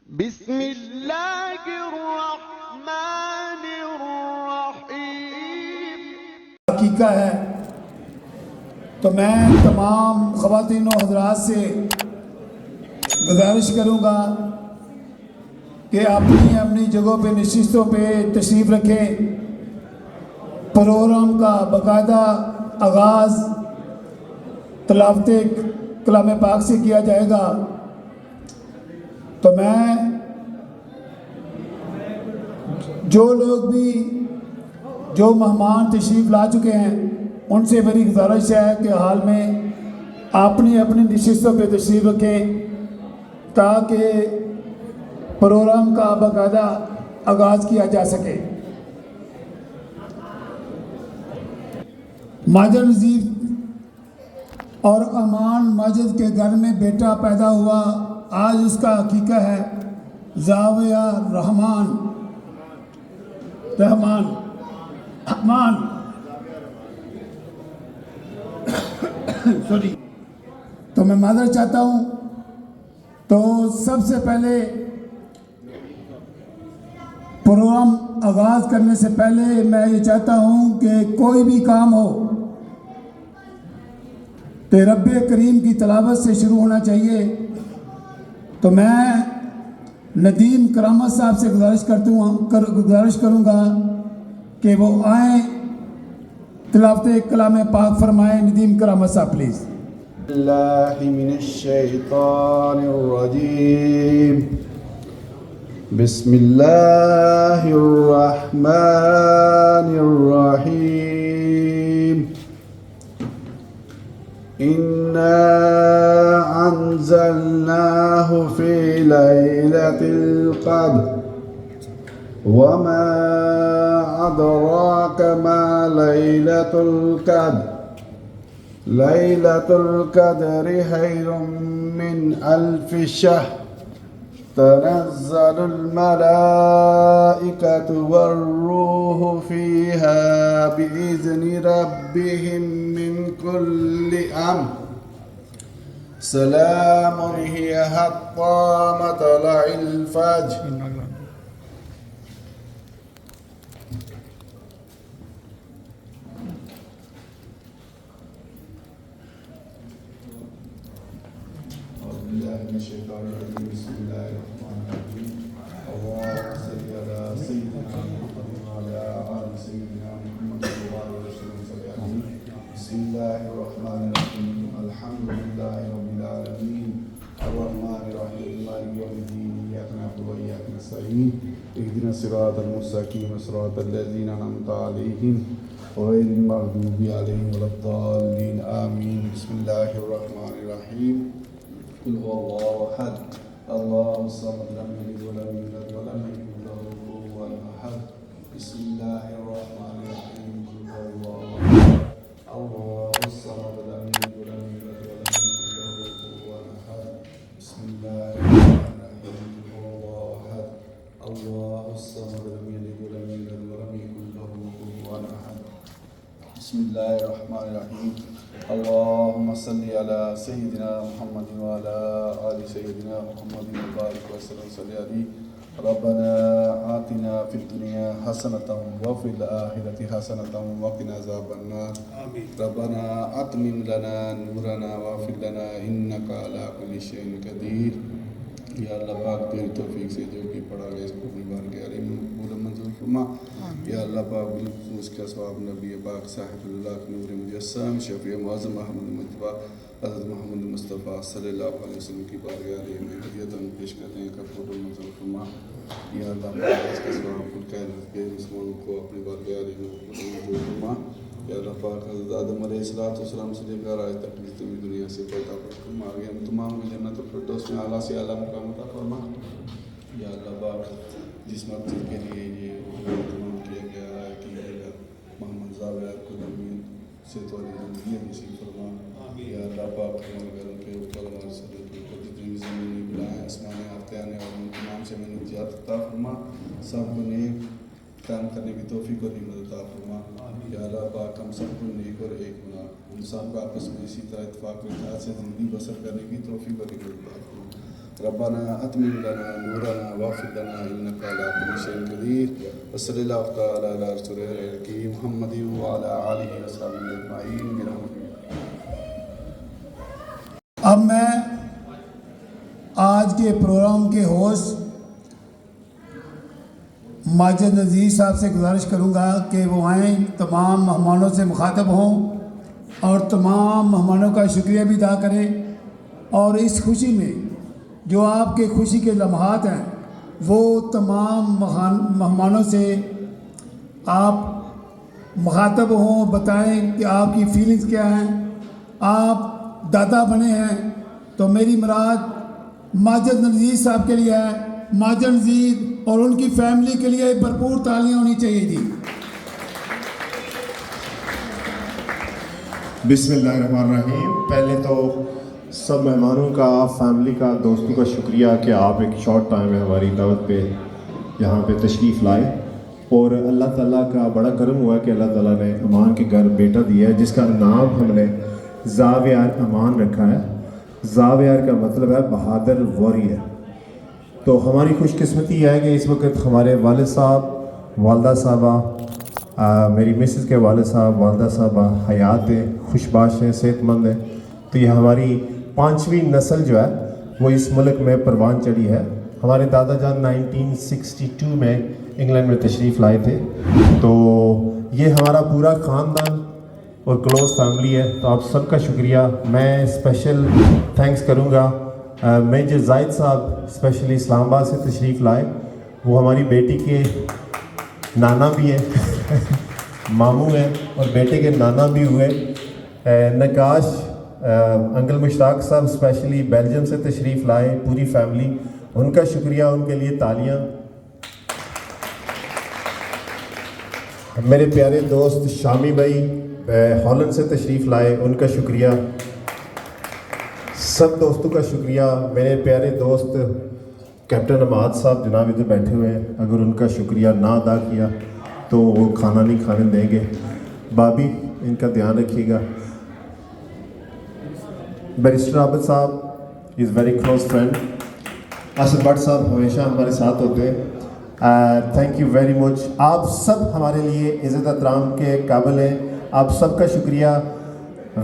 बिस्मिल्लाहिर्रहमानिर्रहीम। हकीका है तो मैं तमाम ख़वातीन और हज़रात से गुजारिश करूँगा कि अपनी अपनी जगहों पे नशिस्तों पे तशरीफ़ रखें। प्रोग्राम का बाकायदा आगाज़ तिलावत कलाम पाक से किया जाएगा। तो मैं जो लोग भी जो मेहमान तशरीफ़ ला चुके हैं उनसे मेरी गुजारिश है कि हाल में अपनी अपनी नशिस्तों पे तशरीफ़ रखें ताकि प्रोग्राम का बाकायदा आगाज़ किया जा सके। माजिद नज़ीर और अमान माजिद के घर में बेटा पैदा हुआ। आज उसका हकीका है ज़ाविया रहमान सॉरी। तो मैं माज़रत चाहता हूँ। तो सबसे पहले प्रोग्राम आगाज़ करने से पहले मैं ये चाहता हूँ कि कोई भी काम हो तो रब्बे करीम की तलावत से शुरू होना चाहिए। तो मैं नदीम करामत साहब से गुजारिश करूँगा कि वो आए तिलावत कलाम पाक फरमाएं। नदीम करामत साहब प्लीज़। बिस्मिल्लाहिर्रहमानिर्रहीम। बिस्मिल्लाहिर्रहमानिर्रहीम। इन्ना अंज़लनाहु फ़ी लैलतिल क़द्र वमा अदराक मा लैलतुल क़द्र लैलतुल क़द्रि खैरुम मिन अल्फ़ि शहर तनज़्ज़लुल मलाइकतु वर्रूहु फ़ीहा बिइज़्नि रब्बिहिम मिन कुल्लि अम्र सलामुन हिया हत्ता मतलइल फ़ज्र। इहदिना सिरातल मुस्तकीम सिरातल लज़ीना अनअमता अलैहिम गैरिल मग़दूबि अलैहिम वलद्दाल्लीन आमीन। बिस्मिल्लाहिर्रहमानिर्रहीम। कुल हुवल्लाहु अहद अल्लाहुस समद लम यलिद वलम यूलद वलम यकुल लहु कुफुवन अहद। बिस्मिल्लाहिर्रहमानिर्रहीम। कुल हुवल्लाहु अहद अल्लाहुस समद लम यलिद वलम यूलद वलम यकुल लहु कुफुवन अहद। बिस्मिल्लाहिर्रहमानिर्रहीम। कुल हुवल्लाहु अहद अल्लाहुस समद लम यलिद वलम यूलद वलम यकुल लहु कुफुवन अहद। बिस्मिल्लाहिर्रहमानिर्रहीम। अल्लाहुम्मा सल्लि अला सय्यिदिना मुहम्मद व अला आलि सय्यिदिना मुहम्मद व बारिक व सल्लि अलैहि। रब्बना आतिना फिद दुनिया हसनतम व फिल आखिरति हसनतम व क़िना अज़ाबन्नार। रब्बना अतमिम लना नूरना वाग़फ़िर लना इन्नका अला कुल्लि शैइन क़दीर। या अल्लाह पाक तेरी तौफीक से जो भी पढ़ा गया इसको अपनी बारगाह में मंजूर फरमा। या अल्लाह पाक बिलखुसूस का सवाब नबी पाक साहिबुल्लाह नूर मुजस्सम शफ़ी मुअज़्ज़म महमूद मुज्तबा हज़रत मोहम्मद मुस्तफ़ा सल्लल्लाहु अलैहि वसल्लम की बारगाह में हदियतन पेश करते हैं कबूल मंजूर फरमा। या अल्लाह पाक इसका सवाब कुल कायनात के मुसलमानों को अपनी बारगाह में मंजूर फरमा। या अल्लाह पाक हज़रत आदम अलैहिस्सलाम से लेकर आज तक जितनी भी दुनिया से पैदा फरमा आगे हम तमाम को जन्नत फिरदौस में आला से आला मुकाम अता फरमा। या अल्लाह पाक जिस मकसद के लिए ये तमाम किया गया है कि मोहम्मद ज़ाविया को ज़मीन से तो ज़िंदगी नसीब फरमा। या अल्लाह पाक हमारे घरों के ऊपर हमारे सदर के ऊपर जितनी भी ज़मीनी बुलाएँ आसमानी आते आने और उन तमाम से मैंने निजात अता फरमा। सबको नेक काम करने की तौफीक और हिम्मत अता फरमा। या अल्लाह पाक हम सबको नेक और एक बना, हम सब को आपस में इसी तरह इत्तेफाक के साथ से ज़िंदगी बसर करने की तौफीक और हिम्मत अता फरमा। रब्बना अतमिम लना नूरना वाग़फिर लना इन्नका अला कुल्लि शैइन क़दीर व सल्लल्लाहु तआला अला रसूलिल करीम मुहम्मदिन व अला आलिहि व सहाबिहि अजमाइन बिरहमतिक। अब मैं आज के प्रोग्राम के होस्ट माजिद नज़ीर साहब से गुजारिश करूंगा कि वो आएँ, तमाम मेहमानों से मुखातब हों और तमाम मेहमानों का शुक्रिया भी अदा करें और इस खुशी में जो आपके खुशी के लम्हात हैं वो तमाम मेहमानों से आप मुखातब हों, बताएं कि आपकी फीलिंग्स क्या हैं। आप दादा बने हैं तो मेरी मुराद माजिद नज़ीर साहब के लिए है, माजिद नज़ीर और उनकी फैमिली के लिए भरपूर तालियां होनी चाहिए जी। बिस्मिल्लाहिर्रहमानिर्रहीम। पहले तो सब मेहमानों का, फैमिली का, दोस्तों का शुक्रिया कि आप एक शॉर्ट टाइम में हमारी दावत पे यहाँ पे तशरीफ़ लाए और अल्लाह ताला का बड़ा करम हुआ कि अल्लाह ताला ने अमान के घर बेटा दिया है जिसका नाम हमने ज़ावियार अमान रखा है। ज़ावियार का मतलब है बहादुर वॉरियर। तो हमारी खुशकिस्मती है कि इस वक्त हमारे वालिद साहब, वालदा साहबा, मेरी मिसेस के वालिद साहब, वालदा साहबा हयात है, खुशबाश हैं, सेहतमंद हैं। तो ये हमारी 5वीं नस्ल जो है वो इस मुल्क में परवान चढ़ी है। हमारे दादा जान 1962 में इंग्लैंड में तशरीफ़ लाए थे। तो ये हमारा पूरा ख़ानदान और क्लोज़ फैमिली है। तो आप सबका शुक्रिया। मैं स्पेशल थैंक्स करूँगा मेजर जाहिद साहब, स्पेशली इस्लामाबाद से तशरीफ़ लाए। वो हमारी बेटी के नाना भी हैं मामू हैं और बेटे के नाना भी हुए। नकाश अंकल मुश्ताक साहब स्पेशली बेल्जियम से तशरीफ़ लाए, पूरी फैमिली, उनका शुक्रिया, उनके लिए तालियां। मेरे प्यारे दोस्त शामी भाई हॉलैंड से तशरीफ़ लाए, उनका शुक्रिया। सब दोस्तों का शुक्रिया। मेरे प्यारे दोस्त कैप्टन अमाद साहब जनाब इधर बैठे हुए हैं, अगर उनका शुक्रिया ना अदा किया तो वो खाना नहीं खाने देंगे। भाभी इनका ध्यान रखिएगा। बैरिस्टर आबिद साहब is very close friend. Asad Bhatt साहब हमेशा हमारे साथ होते हैं। Thank you very much. आप सब हमारे लिए इज़्ज़त एहतराम के काबिल हैं। आप सबका शुक्रिया।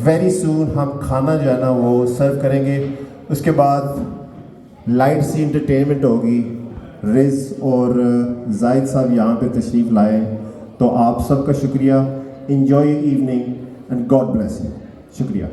वेरी सून हम खाना जो है ना वो सर्व करेंगे। उसके बाद लाइट सी इंटरटेनमेंट होगी। रिज और जाहिद साहब यहाँ पे तशरीफ़ लाए, तो आप सबका शुक्रिया। Enjoy your evening and God bless you. शुक्रिया।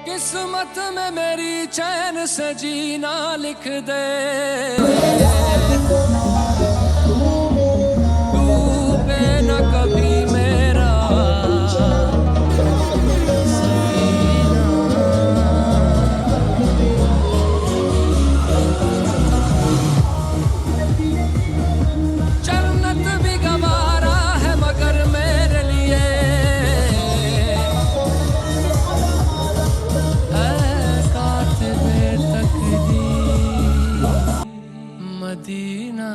किस्मत में मेरी चैन से जीना लिख दे, डूबे न कभी मेरा जन्नत भी गवारा है मगर मेरे लिए मदीना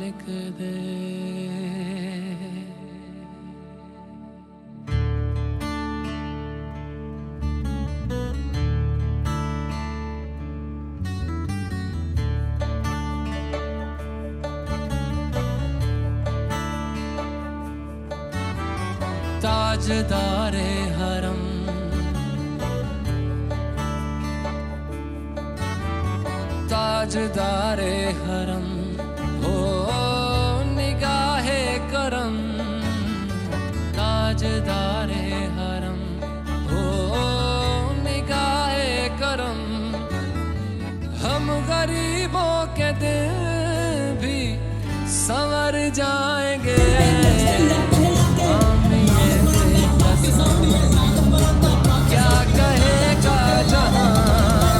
लिख दे। ताजदारे हरम ताजदारे हरम हो निगाहे करम, ताजदारे हरम हो निगाहे करम। हम गरीबों के दिल भी संवर जाएंगे। क्या कहेगा जहां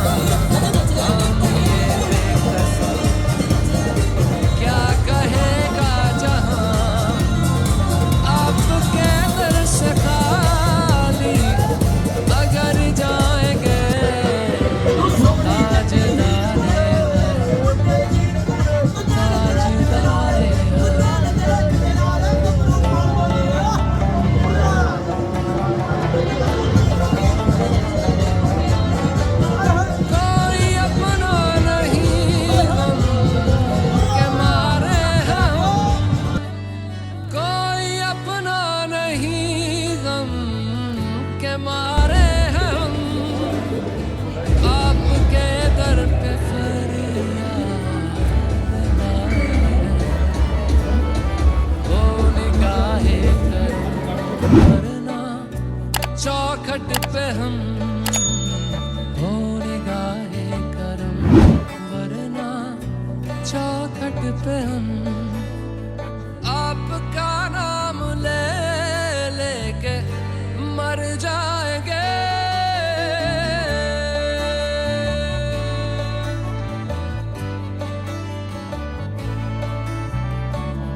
चौखट पे हम आपका नाम ले लेके मर जाएंगे।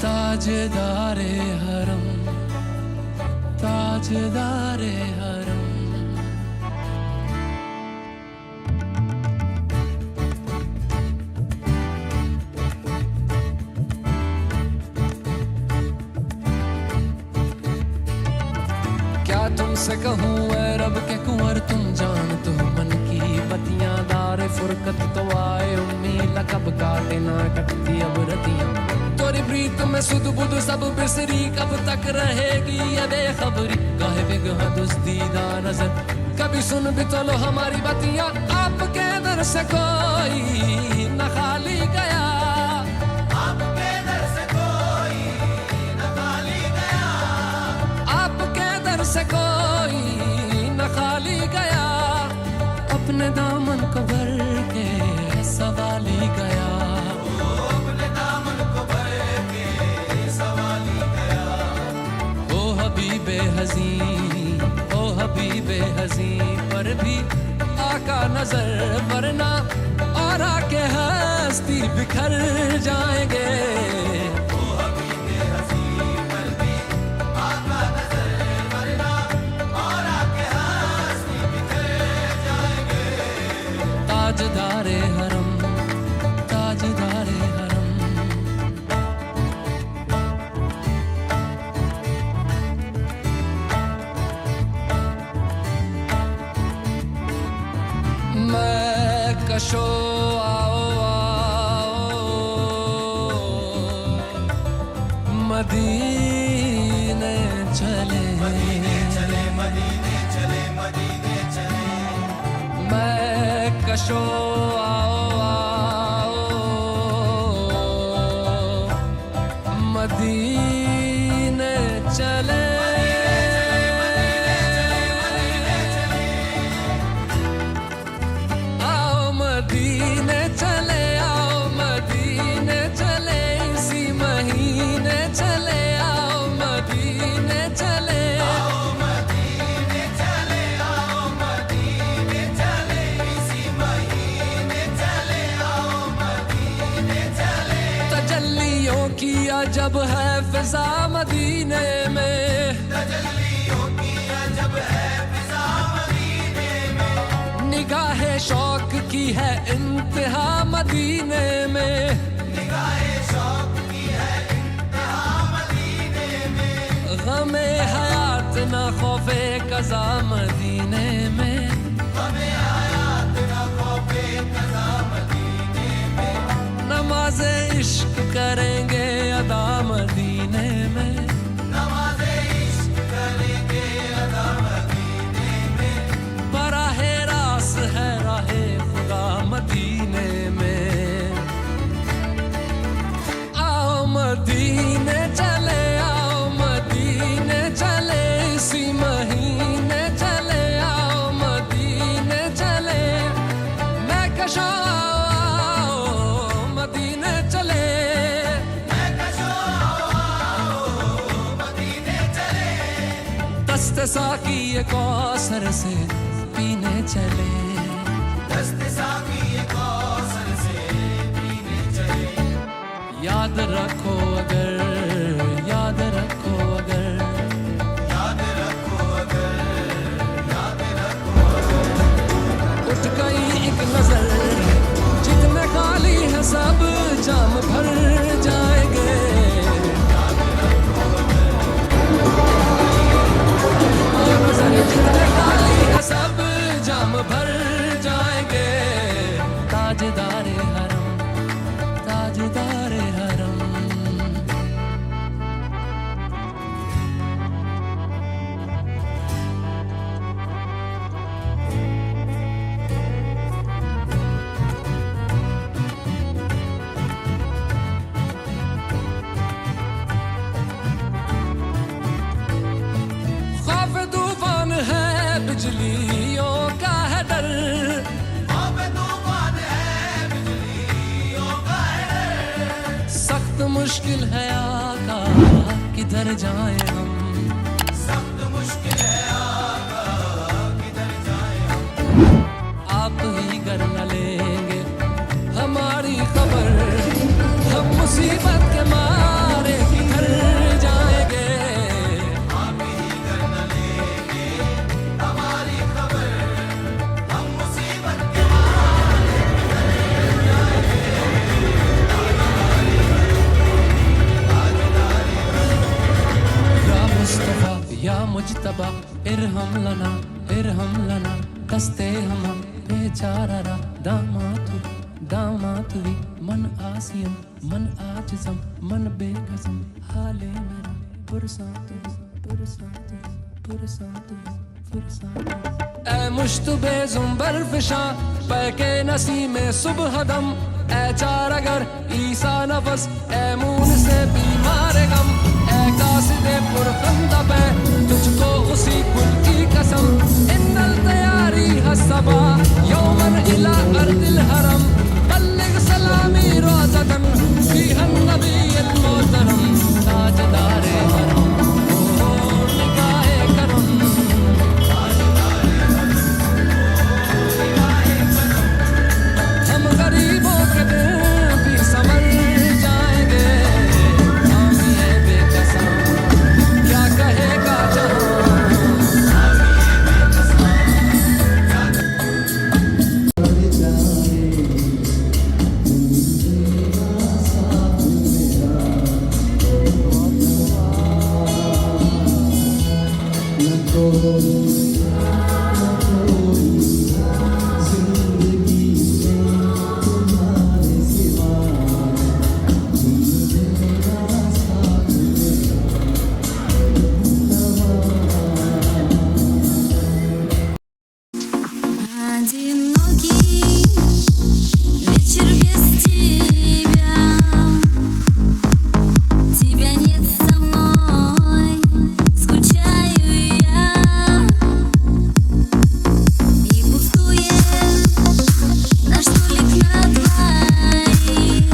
ताजदारे हरम, ताजदारे हरम। क्या तुमसे कहूँ ऐ रब के कुंवर, तुम जानते हो मन की बतियां। दारे फुरकत तो आए उम्मीद, कब काटे ना कटती अब रतियां। तोरी प्रीत में सुध बुध सब बिसरी, कब तक रहेगी ये बेखबरी। गाहे बिगह दुस्तीदा नजर, कभी सुन भी तो लो हमारी बतियां। आपके दर से कोई न खाली गया, आपके दर से कोई न खाली गया, आपके दर से कोई न खाली गया। अपने दामन को भर के सवाली गया, अपने दामन को भर के सवाली गया। ओ हबीबे हज़ीं, ओ हबीबे हज़ीं, पर भी आका नजर वरना और आके हस्ती बिखर जाएंगे। ओ हबीबे हज़ीं, पर भी आका नजर वरना और आके हस्ती बिखर जाएंगे। ताजदारे हरम, ताजदारे हरम। मैं कशो आओ आओ मदीने चले, मदीने चले, मदीने चले, मदीने चले। मैं कशो आओ आओ मदीने चले। मदीने चले आओ, मदीने चले, इसी महीने चले आओ। मदीने चले आओ, मदीने चले आओ, मदीने चले, इसी महीने चले आओ। मदीने चले तजल्लियों की अजब है फिजा मदीने में, तजल्लियों की अजब है फिजा मदीने में। निगाहे शौक की है इंतहा मदीने में, निगाहे शौक की है इंतहा मदीने में। गमे हयात न खौफे कज़ा मदीने में, गमे हयात न खौफे कज़ा मदीने में। नमाज़े इश्क करेंगे अदा मदीने में, नमाज़े इश्क करेंगे अदा मदीने में। बराहे रास है राहे खुदा मदीने में। आओ मदीने चले आओ, मदीने चले, इसी महीने चले आओ। मदीने चले मैं कशो आओ, मदीने चले, मैं कशो आओ, मदीने चले। दस्ते साकी ये कौसर से पीने चले, दस्ते साकी ये कौसर से पीने चले। याद रखो अगर, याद रखो अगर, याद रखो अगर, याद रखो अगर। उठ गई एक नजर, जितने खाली है सब जाम भर जाएंगे। याद रखो अगर, नजर जितने खाली है सब जाम भर जाएंगे। ताजदारे हरम, ताजदारे हरम। खौफ तूफान है, बिजलियों का है डर, खौफ तूफान है, बिजली मुश्किल है आका, किधर जाए हम, सख्त मुश्किल है आका, किधर जाए हम। आप ही कर न लेंगे हमारी खबर, हम मुसीबत के मारे किधर जाएंगे। आप ही कर न लेंगे हमारी खबर, हम मुसीबत के मारे किधर जाएंगे। या मुस्तफा या मुजतबा इरहम लना दस्ते हम बेचारा दामातु भी मन आसियम मन आजिज़म मन बेकसम हाले मेरा पुरसातु ऐ मुश्तबे ज़ुंबर फिशा पैके नसीमे सुबह दम, ऐ चार अगर ईसा नफस ऐ मून से बीमार गम, ऐ कासिदे पुरखंदा पे तुझको उसी कुल की कसम। इन्नल तैयारी हसबा यौमन इला अर्दिल हरम, बल्लिग सलामी रोज़तन फीहन नबील मोहतरम, ताजदारे हरम ओ निगाहे करम, हम गरीबों के दिल भी संभल जाएंगे। हम ये बेकसां क्या कहेगा जहां, Одинокий вечер без тебя, тебя нет со мной, скучаю я, и пустует наш столик на двоих,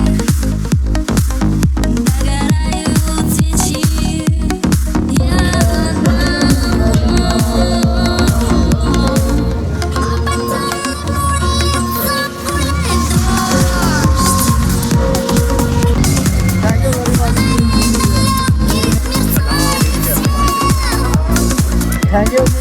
догорают свечи, я одна. Thank you.